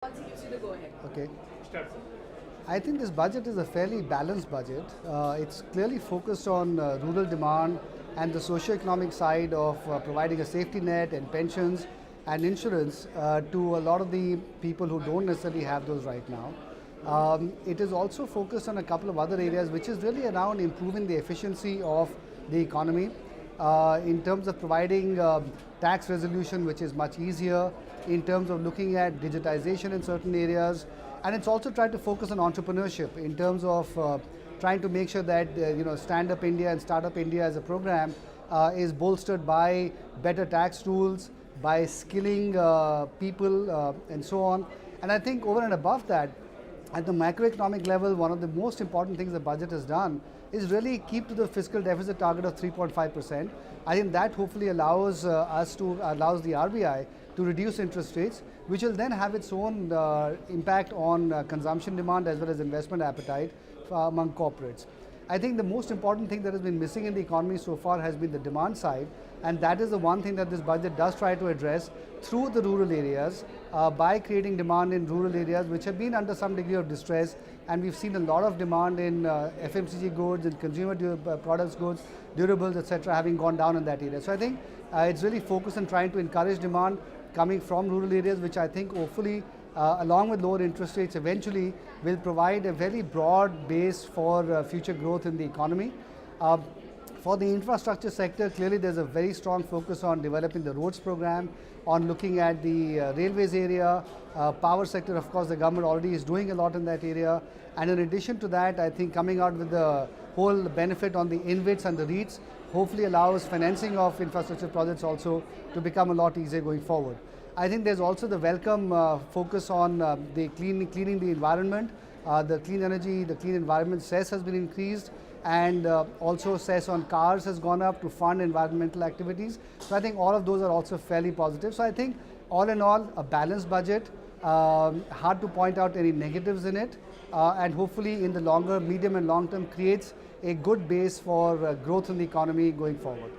Policy gives you the go-ahead. Okay. Start. I think this budget is a fairly balanced budget. It's clearly focused on rural demand and the socio-economic side of providing a safety net and pensions and insurance to a lot of the people who don't necessarily have those right now. It is also focused on a couple of other areas which is really around improving the efficiency of the economy in terms of providing tax resolution which is much easier, in terms of looking at digitization in certain areas, and it's also tried to focus on entrepreneurship in terms of trying to make sure that Stand Up India and Startup India as a program is bolstered by better tax rules, by skilling people and so on. And I think over and above that, at the macroeconomic level, one of the most important things the budget has done is really keep to the fiscal deficit target of 3.5%. I think that hopefully allows allows the RBI to reduce interest rates, which will then have its own impact on consumption demand as well as investment appetite among corporates. I think the most important thing that has been missing in the economy so far has been the demand side, and that is the one thing that this budget does try to address through the rural areas by creating demand in rural areas which have been under some degree of distress, and we've seen a lot of demand in FMCG goods and consumer products goods, durables, etc. having gone down in that area. So I think it's really focused on trying to encourage demand coming from rural areas, which I think hopefully along with lower interest rates eventually will provide a very broad base for future growth in the economy. For the infrastructure sector, clearly there's a very strong focus on developing the roads program, on looking at the railways area, power sector. Of course, the government already is doing a lot in that area, and in addition to that, I think coming out with the whole benefit on the InvITs and the REITs hopefully allows financing of infrastructure projects also to become a lot easier going forward. I think there's also the welcome focus on the cleaning the environment. The clean energy, the clean environment cess has been increased, and also cess on cars has gone up to fund environmental activities. So I think all of those are also fairly positive. So I think all in all, a balanced budget, hard to point out any negatives in it, and hopefully in the longer, medium and long term creates a good base for growth in the economy going forward.